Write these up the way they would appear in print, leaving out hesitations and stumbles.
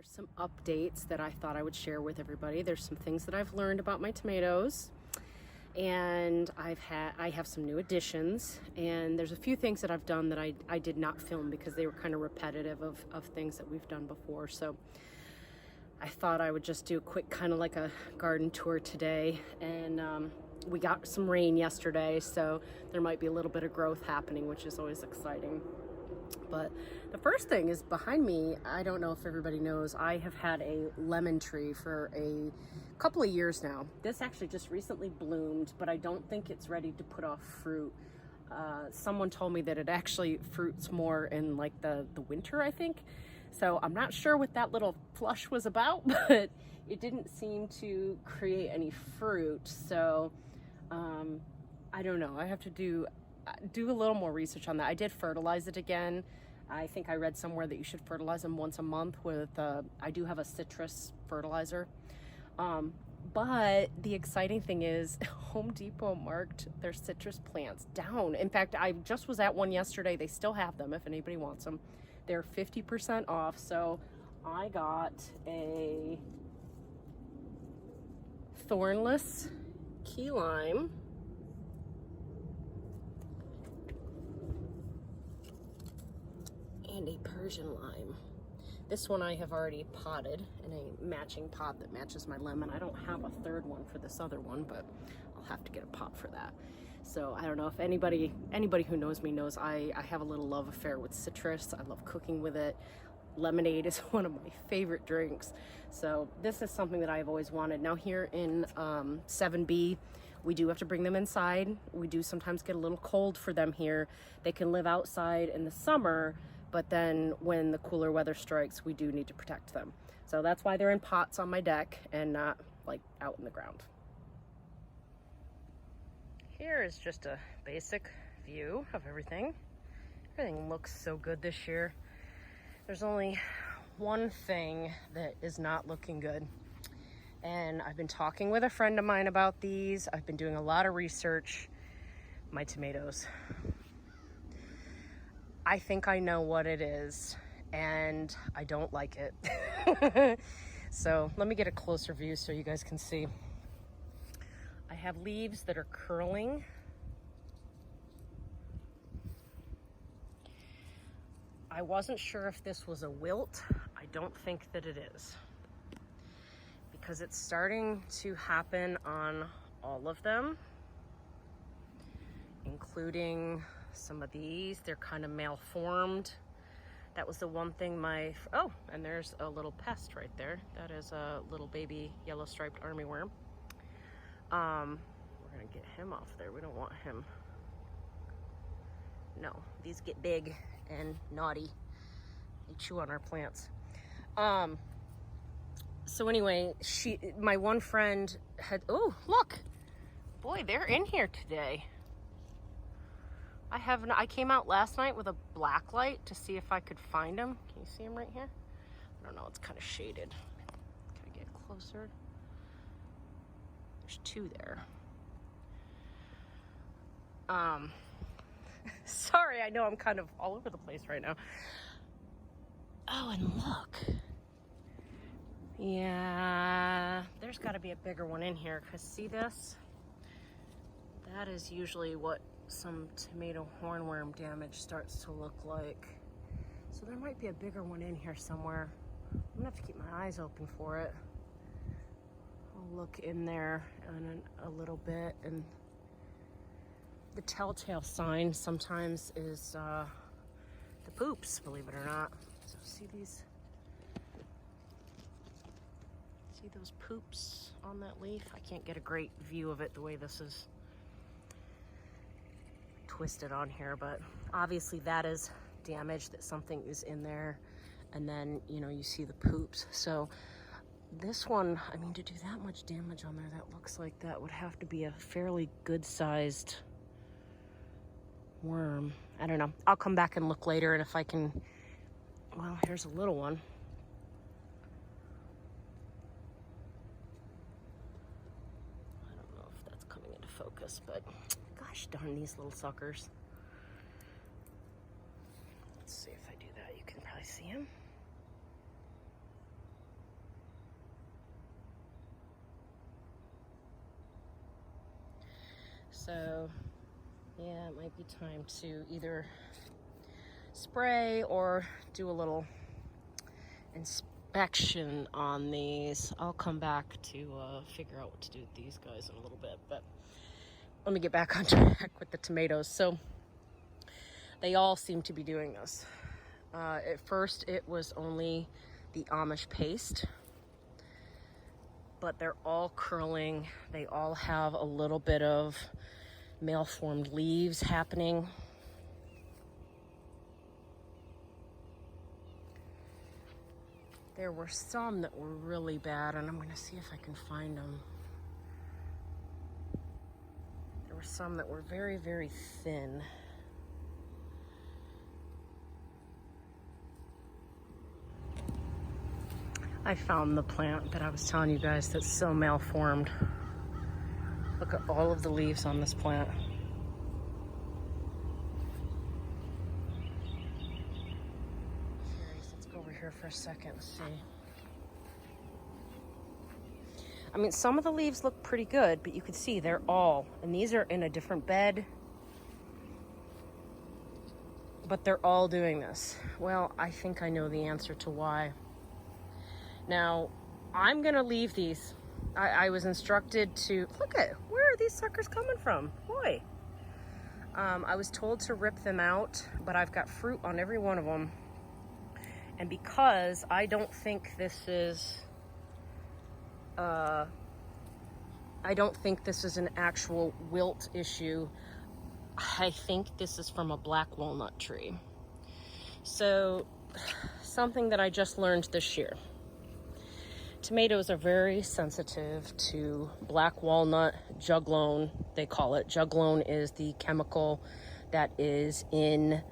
There's some updates that I thought I would share with everybody. There's some things that I've learned about my tomatoes, and I have some new additions, and there's a few things that I've done that I did not film because they were kind of repetitive of things that we've done before. So I thought I would just do a quick kind of like a garden tour today. And we got some rain yesterday, so there might be a little bit of growth happening, which is always exciting. But the first thing is behind me. I don't know if everybody knows, I have had a lemon tree for a couple of years now. This actually just recently bloomed, but I don't think it's ready to put off fruit. Someone told me that it actually fruits more in like the winter, I think. So I'm not sure what that little flush was about, but it didn't seem to create any fruit. So I don't know. I have to do a little more research on that. I did fertilize it again. I think I read somewhere that you should fertilize them once a month with, I do have a citrus fertilizer. But the exciting thing is Home Depot marked their citrus plants down. In fact, I just was at one yesterday. They still have them if anybody wants them. They're 50% off. So I got a thornless key lime. And a Persian lime. This one I have already potted in a matching pot that matches my lemon. I don't have a third one for this other one, but I'll have to get a pot for that. So I don't know if anybody who knows me knows I have a little love affair with citrus. I love cooking with it. Lemonade is one of my favorite drinks. So this is something that I've always wanted. Now here in 7B, we do have to bring them inside. We do sometimes get a little cold for them here. They can live outside in the summer, but then when the cooler weather strikes, we do need to protect them. So that's why they're in pots on my deck and not like out in the ground. Here is just a basic view of everything. Everything looks so good this year. There's only one thing that is not looking good. And I've been talking with a friend of mine about these. I've been doing a lot of research. My tomatoes. I think I know what it is, and I don't like it. So let me get a closer view so you guys can see. I have leaves that are curling. I wasn't sure if this was a wilt. I don't think that it is, because it's starting to happen on all of them, including some of these. They're kind of malformed. That was the one thing oh, and there's a little pest right there. That is a little baby yellow striped armyworm. We're gonna get him off there. We don't want him. No, these get big and naughty. They chew on our plants. So anyway, my one friend oh, look, boy, they're in here today. I came out last night with a black light to see if I could find them. Can you see them right here? I don't know, it's kind of shaded. Can I get closer? There's two there. Sorry, I know I'm kind of all over the place right now. Oh, and look. Yeah, there's got to be a bigger one in here, because see this? That is usually what some tomato hornworm damage starts to look like. So there might be a bigger one in here somewhere. I'm gonna have to keep my eyes open for it. I'll look in there in a little bit. And the telltale sign sometimes is the poops, believe it or not. So see these? See those poops on that leaf? I can't get a great view of it the way this is twisted on here, but obviously that is damage, that something is in there. And then, you know, you see the poops. So this one, I mean, to do that much damage on there, that looks like that would have to be a fairly good sized worm. I don't know. I'll come back and look later, and if I can, well, here's a little one. I don't know if that's coming into focus, but gosh darn these little suckers. Let's see if I do that. You can probably see him. So yeah, it might be time to either spray or do a little inspection on these. I'll come back to figure out what to do with these guys in a little bit, but let me get back on track with the tomatoes. So they all seem to be doing this. At first it was only the Amish paste, but they're all curling. They all have a little bit of malformed leaves happening. There were some that were really bad, and I'm gonna see if I can find them. There were some that were very, very thin. I found the plant that I was telling you guys that's so malformed. Look at all of the leaves on this plant. Cherries, let's go over here for a second and see. I mean, some of the leaves look pretty good, but you can see they're all, and these are in a different bed, but they're all doing this. Well, I think I know the answer to why. Now, I'm gonna leave these. I was instructed to, look at, where are these suckers coming from? Boy. I was told to rip them out, but I've got fruit on every one of them. And because I don't think this is, I don't think this is an actual wilt issue. I think this is from a black walnut tree. So, something that I just learned this year. Tomatoes are very sensitive to black walnut juglone, they call it. Juglone is the chemical that is in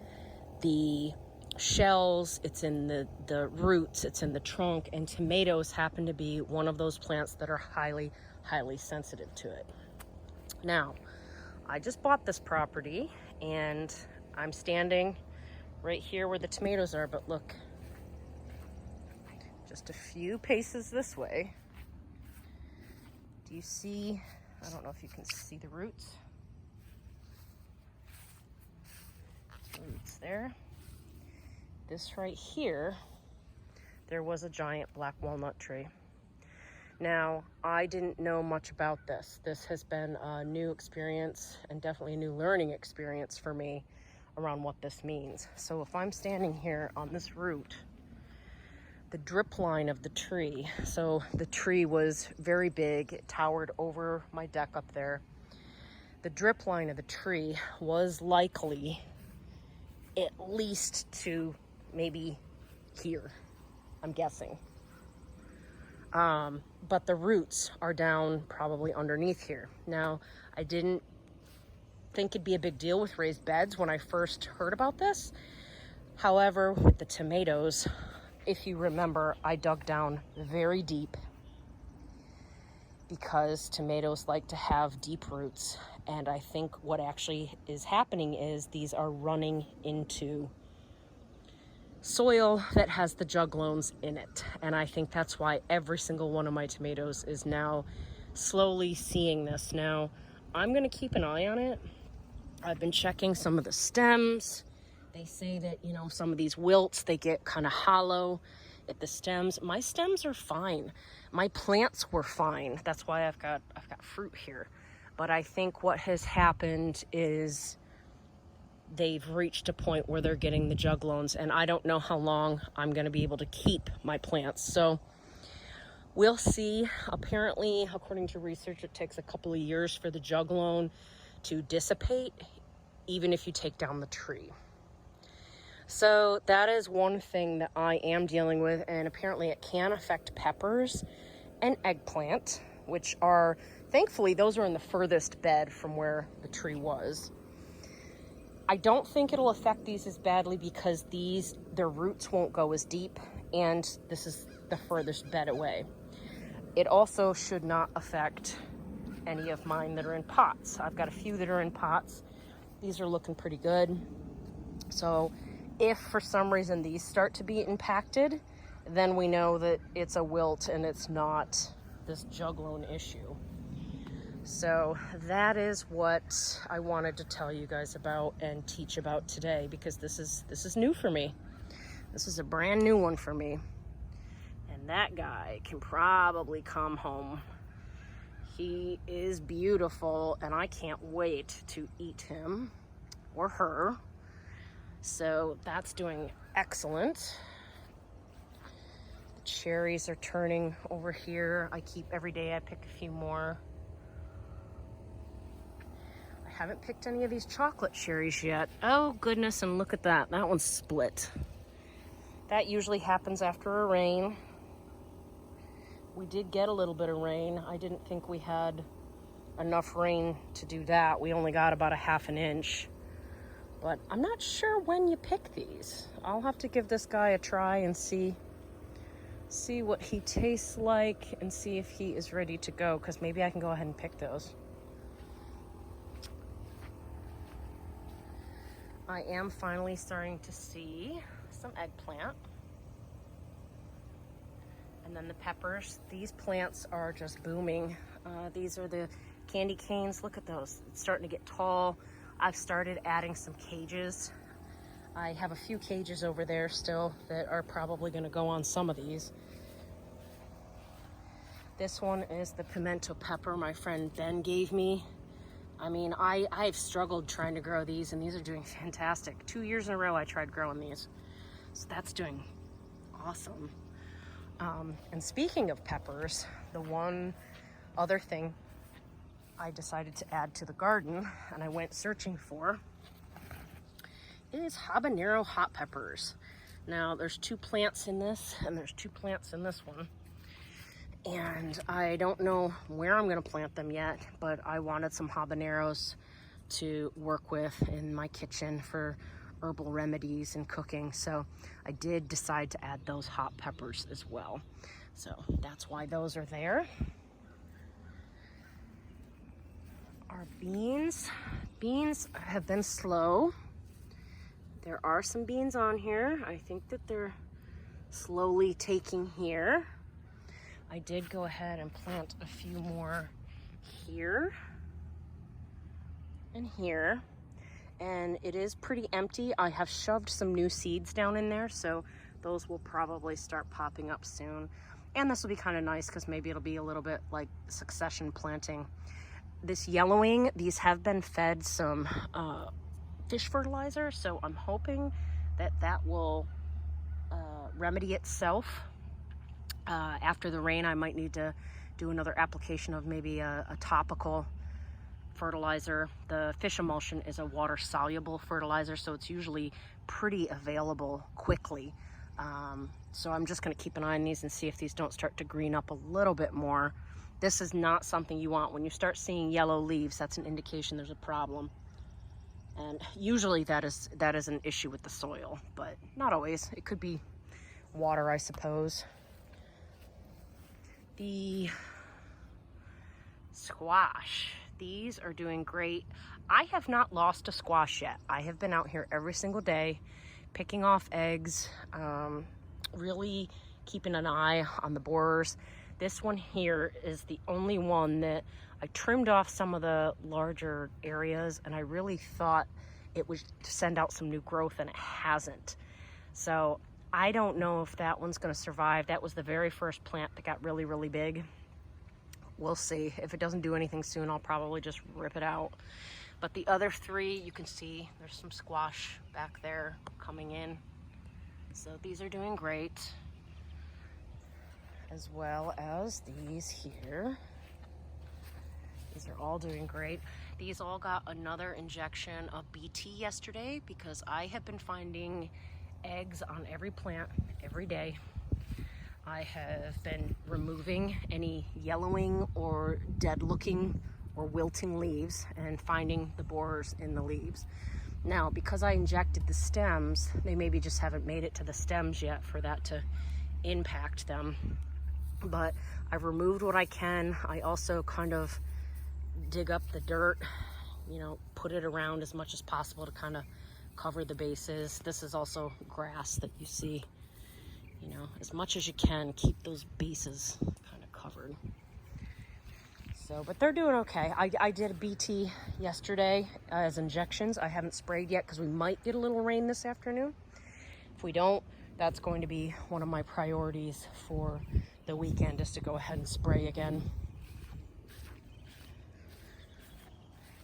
the shells, it's in the roots, it's in the trunk, and tomatoes happen to be one of those plants that are highly, highly sensitive to it. Now, I just bought this property, and I'm standing right here where the tomatoes are, but look, just a few paces this way. Do you see, I don't know if you can see the roots. Roots there. This right here, there was a giant black walnut tree. Now, I didn't know much about this. This has been a new experience and definitely a new learning experience for me around what this means. So if I'm standing here on this root, the drip line of the tree, so the tree was very big, it towered over my deck up there. The drip line of the tree was likely at least to maybe here, I'm guessing. But the roots are down probably underneath here. Now, I didn't think it'd be a big deal with raised beds when I first heard about this. However, with the tomatoes, if you remember, I dug down very deep because tomatoes like to have deep roots. And I think what actually is happening is these are running into soil that has the juglones in it. And I think that's why every single one of my tomatoes is now slowly seeing this. Now, I'm gonna keep an eye on it. I've been checking some of the stems. They say that, you know, some of these wilts, they get kind of hollow at the stems. My stems are fine. My plants were fine. That's why I've got fruit here. But I think what has happened is they've reached a point where they're getting the juglones, and I don't know how long I'm going to be able to keep my plants. So we'll see. Apparently, according to research, it takes a couple of years for the juglone to dissipate, even if you take down the tree. So that is one thing that I am dealing with, and apparently it can affect peppers and eggplant, which are, thankfully, those are in the furthest bed from where the tree was. I don't think it'll affect these as badly because their roots won't go as deep, and this is the furthest bed away. It also should not affect any of mine that are in pots. I've got a few that are in pots. These are looking pretty good. So if for some reason these start to be impacted, then we know that it's a wilt and it's not this juglone issue. So that is what I wanted to tell you guys about and teach about today, because this is new for me. This is a brand new one for me. And that guy can probably come home. He is beautiful, and I can't wait to eat him or her. So that's doing excellent. The cherries are turning over here. Every day I pick a few more. I haven't picked any of these chocolate cherries yet. Oh goodness, and look at that. That one's split. That usually happens after a rain. We did get a little bit of rain. I didn't think we had enough rain to do that. We only got about a half an inch. But I'm not sure when you pick these. I'll have to give this guy a try and see what he tastes like and see if he is ready to go, because maybe I can go ahead and pick those. I am finally starting to see some eggplant. And then the peppers. These plants are just booming. These are the candy canes. Look at those. It's starting to get tall. I've started adding some cages. I have a few cages over there still that are probably going to go on some of these. This one is the pimento pepper my friend Ben gave me. I mean, I've struggled trying to grow these, and these are doing fantastic. 2 years in a row I tried growing these. So that's doing awesome. And speaking of peppers, the one other thing I decided to add to the garden, and I went searching for, is Habanero Hot Peppers. Now, there's 2 plants in this, and there's 2 plants in this one. And I don't know where I'm going to plant them yet, but I wanted some habaneros to work with in my kitchen for herbal remedies and cooking. So I did decide to add those hot peppers as well. So that's why those are there. Our beans have been slow. There are some beans on here. I think that they're slowly taking here. I did go ahead and plant a few more here and here, and it is pretty empty. I have shoved some new seeds down in there, so those will probably start popping up soon. And this will be kind of nice because maybe it'll be a little bit like succession planting. This yellowing, these have been fed some fish fertilizer, so I'm hoping that will remedy itself. After the rain, I might need to do another application of maybe a topical fertilizer. The fish emulsion is a water-soluble fertilizer, so it's usually pretty available quickly. So I'm just going to keep an eye on these and see if these don't start to green up a little bit more. This is not something you want. When you start seeing yellow leaves, that's an indication there's a problem. And usually that is an issue with the soil, but not always. It could be water, I suppose. The squash, these are doing great. I have not lost a squash yet. I have been out here every single day picking off eggs, really keeping an eye on the borers. This one here is the only one that I trimmed off some of the larger areas, and I really thought it would send out some new growth, and it hasn't. So I don't know if that one's going to survive. That was the very first plant that got really, really big. We'll see. If it doesn't do anything soon, I'll probably just rip it out. But the other 3, you can see there's some squash back there coming in. So these are doing great, as well as these here. These are all doing great. These all got another injection of BT yesterday because I have been finding eggs on every plant every day. I have been removing any yellowing or dead looking or wilting leaves and finding the borers in the leaves. Now, because I injected the stems, they maybe just haven't made it to the stems yet for that to impact them. But I've removed what I can. I also kind of dig up the dirt, put it around as much as possible to kind of cover the bases. This is also grass that you see. As much as you can, keep those bases kind of covered. So, but they're doing okay. I did a BT yesterday as injections. I haven't sprayed yet because we might get a little rain this afternoon. If we don't, that's going to be one of my priorities for the weekend, is to go ahead and spray again.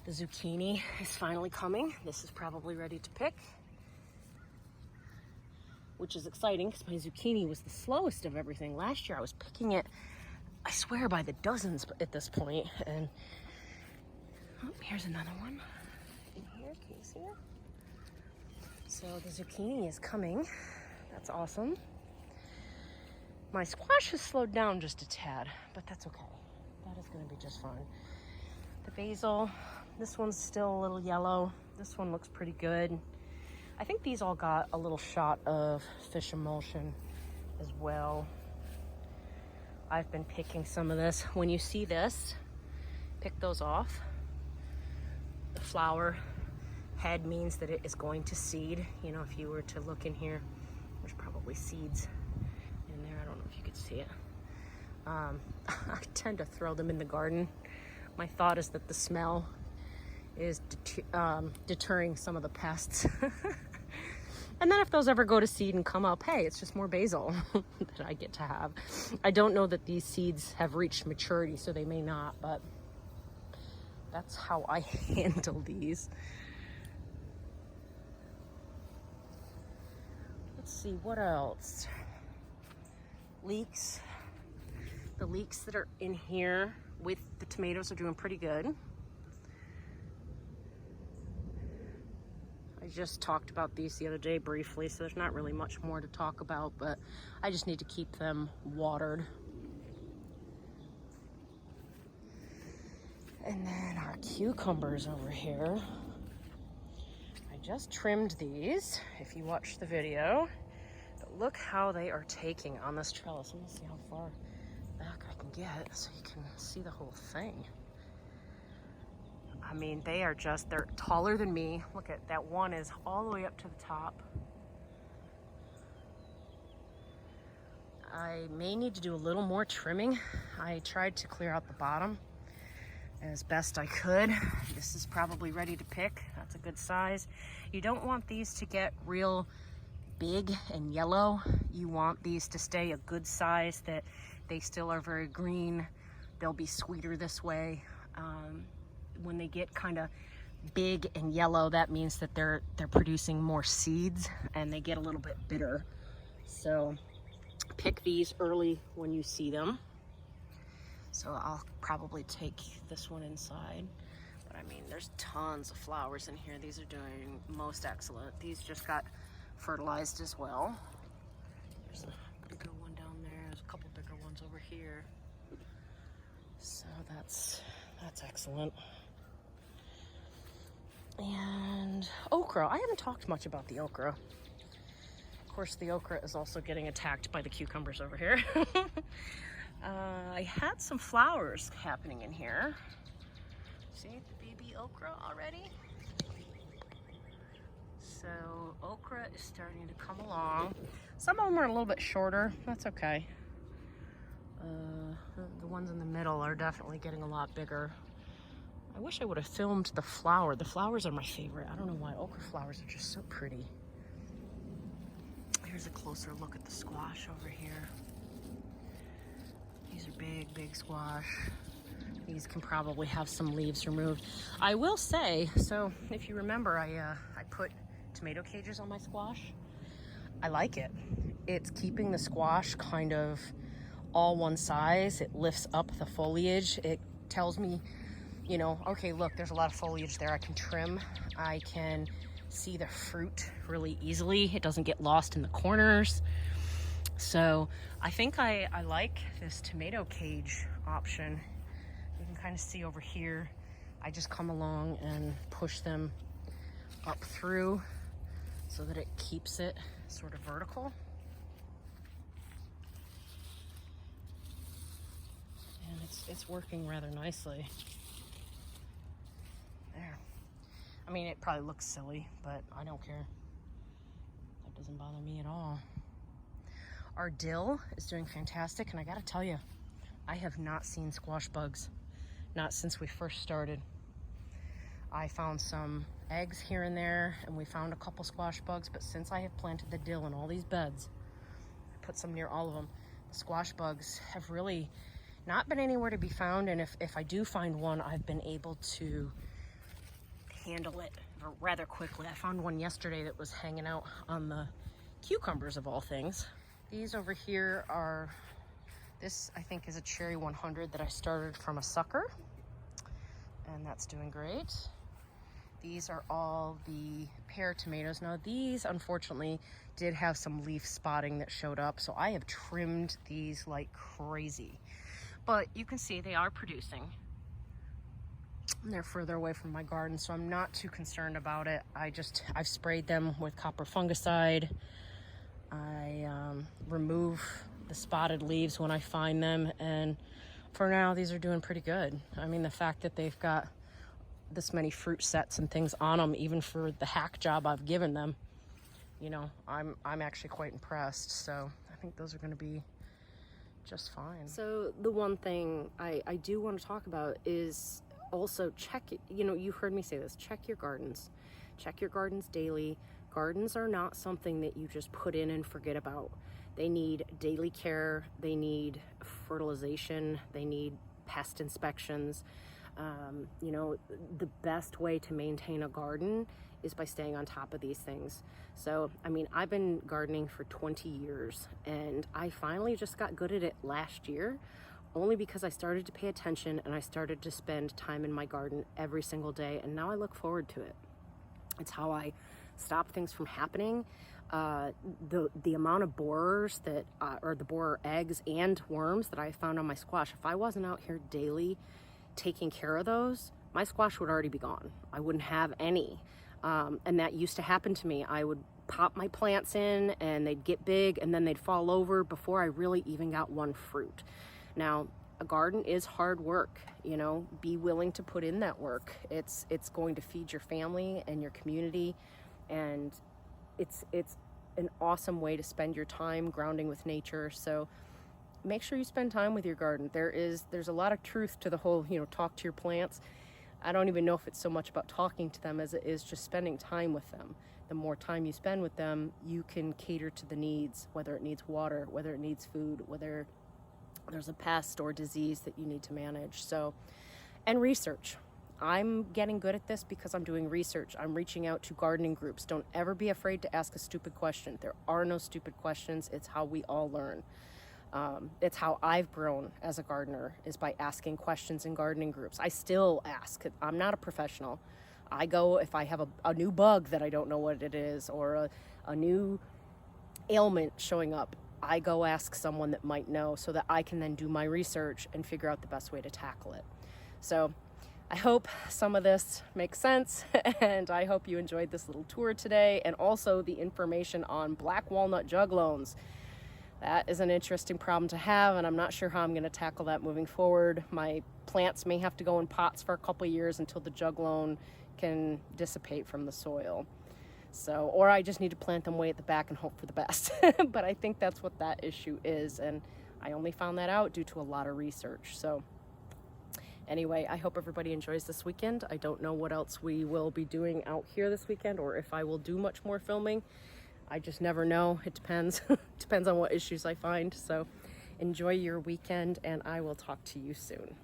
The zucchini is finally coming. This is probably ready to pick, which is exciting because my zucchini was the slowest of everything. Last year I was picking it, I swear, by the dozens at this point. And oh, here's another one in here. Can you see it? So the zucchini is coming. That's awesome. My squash has slowed down just a tad, but that's okay. That is going to be just fine. The basil, this one's still a little yellow. This one looks pretty good. I think these all got a little shot of fish emulsion as well. I've been picking some of this. When you see this, pick those off. The flower head means that it is going to seed. You know, if you were to look in here, there's probably seeds in there. I don't know if you could see it. I tend to throw them in the garden. My thought is that the smell is deterring some of the pests. And then if those ever go to seed and come up, hey, it's just more basil that I get to have. I don't know that these seeds have reached maturity, so they may not, but that's how I handle these. Let's see, what else? Leeks. The leeks that are in here with the tomatoes are doing pretty good. I just talked about these the other day briefly, so there's not really much more to talk about, but I just need to keep them watered. And then our cucumbers over here. I just trimmed these, if you watched the video. But look how they are taking on this trellis. Let me see how far back I can get so you can see the whole thing. I mean, they're taller than me. Look at that, one is all the way up to the top. I may need to do a little more trimming. I tried to clear out the bottom as best I could. This is probably ready to pick. That's a good size. You don't want these to get real big and yellow. You want these to stay a good size, that they still are very green. They'll be sweeter this way. When they get kind of big and yellow, that means that they're producing more seeds and they get a little bit bitter. So pick these early when you see them. So I'll probably take this one inside. But I mean, there's tons of flowers in here. These are doing most excellent. These just got fertilized as well. There's a bigger one down there. There's a couple bigger ones over here. So that's excellent. And okra. I haven't talked much about the okra. Of course, the okra is also getting attacked by the cucumbers over here. I had some flowers happening in here. See the baby okra already? So okra is starting to come along. Some of them are a little bit shorter. That's okay. The ones in the middle are definitely getting a lot bigger. I wish I would have filmed the flower. The flowers are my favorite. I don't know why. Okra flowers are just so pretty. Here's a closer look at the squash over here. These are big, big squash. These can probably have some leaves removed. I will say, so if you remember, I put tomato cages on my squash. I like it. It's keeping the squash kind of all one size. It lifts up the foliage. It tells me, you know, okay, look, there's a lot of foliage there I can trim. I can see the fruit really easily. It doesn't get lost in the corners. So I think I like this tomato cage option. You can kind of see over here, I just come along and push them up through so that it keeps it sort of vertical. And it's working rather nicely. There. I mean, it probably looks silly, but I don't care. That doesn't bother me at all. Our dill is doing fantastic, and I gotta tell you, I have not seen squash bugs not since we first started. I found some eggs here and there, and we found a couple squash bugs, but since I have planted the dill in all these beds, I put some near all of them, the squash bugs have really not been anywhere to be found, and if I do find one, I've been able to handle it rather quickly. I found one yesterday that was hanging out on the cucumbers of all things. These over here are, this I think is a Cherry 100 that I started from a sucker, and that's doing great. These are all the Pear Tomatoes. Now these unfortunately did have some leaf spotting that showed up, so I have trimmed these like crazy. But you can see they are producing. And they're further away from my garden, so I'm not too concerned about it. I've sprayed them with copper fungicide. I remove the spotted leaves when I find them, and for now these are doing pretty good. I mean, the fact that they've got this many fruit sets and things on them, even for the hack job I've given them, you know, I'm actually quite impressed. So I think those are going to be just fine. So the one thing I do want to talk about is also check, you know, you heard me say this, check your gardens. Check your gardens daily. Gardens are not something that you just put in and forget about. They need daily care, they need fertilization, they need pest inspections. You know, the best way to maintain a garden is by staying on top of these things. So, I mean, I've been gardening for 20 years, and I finally just got good at it last year, only because I started to pay attention and I started to spend time in my garden every single day, and now I look forward to it. It's how I stop things from happening. The amount of borers that, or the borer eggs and worms that I found on my squash, if I wasn't out here daily taking care of those, my squash would already be gone. I wouldn't have any. And that used to happen to me. I would pop my plants in and they'd get big and then they'd fall over before I really even got one fruit. Now, a garden is hard work, you know, be willing to put in that work. It's going to feed your family and your community, and it's an awesome way to spend your time grounding with nature. So make sure you spend time with your garden. There's a lot of truth to the whole, you know, talk to your plants. I don't even know if it's so much about talking to them as it is just spending time with them. The more time you spend with them, you can cater to the needs, whether it needs water, whether it needs food, whether there's a pest or disease that you need to manage. So, and research. I'm getting good at this because I'm doing research. I'm reaching out to gardening groups. Don't ever be afraid to ask a stupid question. There are no stupid questions. It's how we all learn. It's how I've grown as a gardener, is by asking questions in gardening groups. I still ask. I'm not a professional. I go if I have a new bug that I don't know what it is, or a new ailment showing up. I go ask someone that might know, so that I can then do my research and figure out the best way to tackle it. So I hope some of this makes sense, and I hope you enjoyed this little tour today, and also the information on black walnut juglones. That is an interesting problem to have, and I'm not sure how I'm going to tackle that moving forward. My plants may have to go in pots for a couple of years until the juglone can dissipate from the soil. So, or I just need to plant them way at the back and hope for the best. But I think that's what that issue is, and I only found that out due to a lot of research. So anyway, I hope everybody enjoys this weekend. I don't know what else we will be doing out here this weekend, or if I will do much more filming. I just never know. It depends. Depends on what issues I find. So enjoy your weekend, and I will talk to you soon.